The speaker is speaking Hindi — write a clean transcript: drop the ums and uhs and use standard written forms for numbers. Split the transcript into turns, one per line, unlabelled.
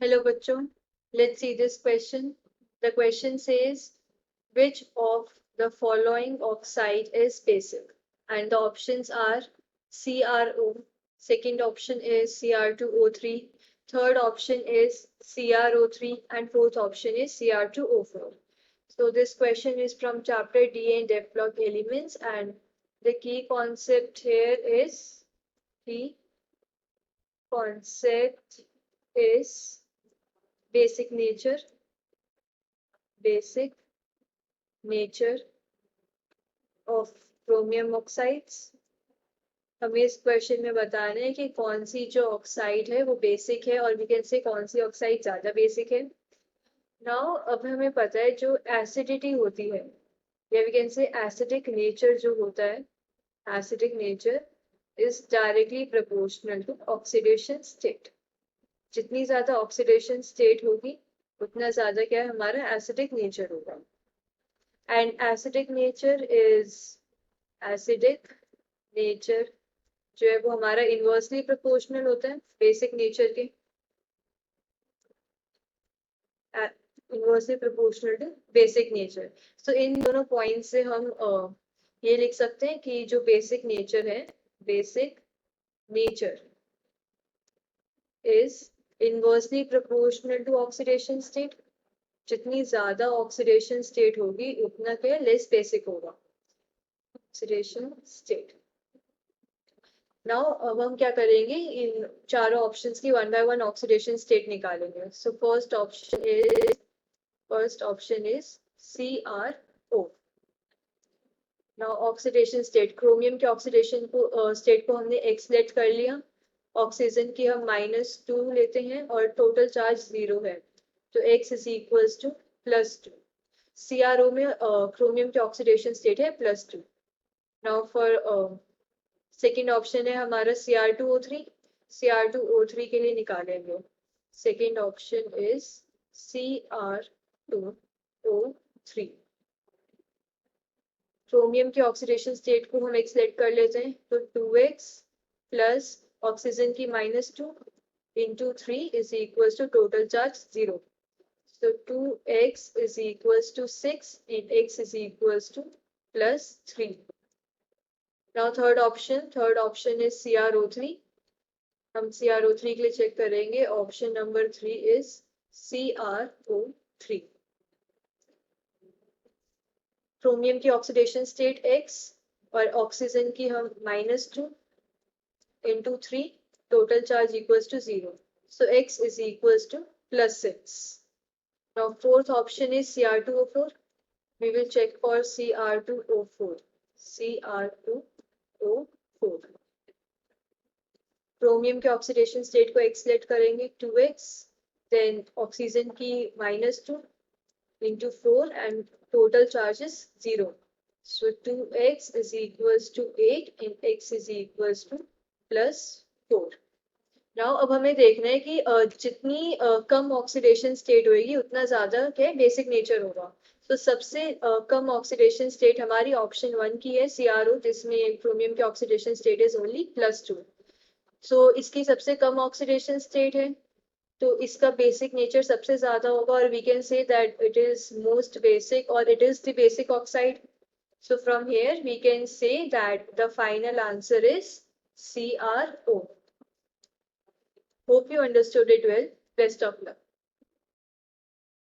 Hello bachcho, let's see this question. The question says, which of the following oxide is basic? And the options are CrO, second option is Cr2O3, third option is CrO3, and fourth option is Cr2O4. So this question is from chapter D and F block elements, and the key concept here is basic nature of chromium oxides. हमें इस क्वेश्चन में बताना है कि कौन सी जो ऑक्साइड है वो बेसिक है और वी कैन से कौन सी ऑक्साइड ज्यादा बेसिक है. नाउ अब हमें पता है जो एसिडिटी होती है या we can say acidic nature जो होता है, acidic nature is directly proportional to oxidation state. जितनी ज्यादा ऑक्सीडेशन स्टेट होगी उतना ज्यादा क्या है हमारा एसिडिक नेचर होगा. एंड एसिडिक नेचर जो है वो हमारा इनवर्सली प्रोपोर्शनल होता है बेसिक नेचर के, inversely proportional to basic nature. So इन दोनों पॉइंट से हम ये लिख सकते हैं कि जो बेसिक नेचर है, basic nature is inversely proportional to oxidation state. जितनी ज्यादा ऑक्सीडेशन स्टेट होगी उतना क्या लेस बेसिक होगा ऑक्सीडेशन स्टेट. नाउ अब हम क्या करेंगे, इन चारों ऑप्शंस की one by one oxidation state निकालेंगे. So first option is CrO. Now oxidation state, chromium के ऑक्सीडेशन को स्टेट को हमने x लेट कर लिया, ऑक्सीजन की हम -2 लेते हैं और टोटल चार्ज 0 है तो x is equals to +2. CrO में क्रोमियम की ऑक्सीडेशन स्टेट है +2. नाउ फॉर सेकेंड ऑप्शन है हमारा Cr2O3 के लिए निकालेंगे. Second option is Cr2O3. Chromium के ऑक्सीडेशन स्टेट को हम x लेट कर लेते हैं तो 2x प्लस ऑक्सीजन की -2 into 3 is equals to total charge 0. So 2x is equals to 6 and x is equals to +3. Now third option is CrO3. हम CrO3 के लिए चेक करेंगे. Option number 3 is CrO3. Chromium की ऑक्सीडेशन स्टेट x और ऑक्सीजन की हम -2 into 3, total charge equals to 0. So x is equals to +6. Now fourth option is Cr2O4. We will check for Cr2O4. Chromium के ऑक्सीडेशन स्टेट को x लेट करेंगे 2x, then ऑक्सीजन की -2 into 4 and total charge is 0. So 2x is equals to 8 and x is equals to +4. Now अब हमें देखना है कि जितनी कम ऑक्सीडेशन स्टेट होगी उतना ज्यादा क्या बेसिक नेचर होगा. तो सबसे कम ऑक्सीडेशन स्टेट हमारी ऑप्शन 1 की है CrO, जिसमें क्रोमियम के ऑक्सीडेशन स्टेट इज ओनली +2. सो इसकी सबसे कम ऑक्सीडेशन स्टेट है तो इसका बेसिक नेचर सबसे ज्यादा होगा और we can say that it is most basic और it is the basic oxide. So from here we can say that the final answer is CrO. Hope you understood it well. Best of luck.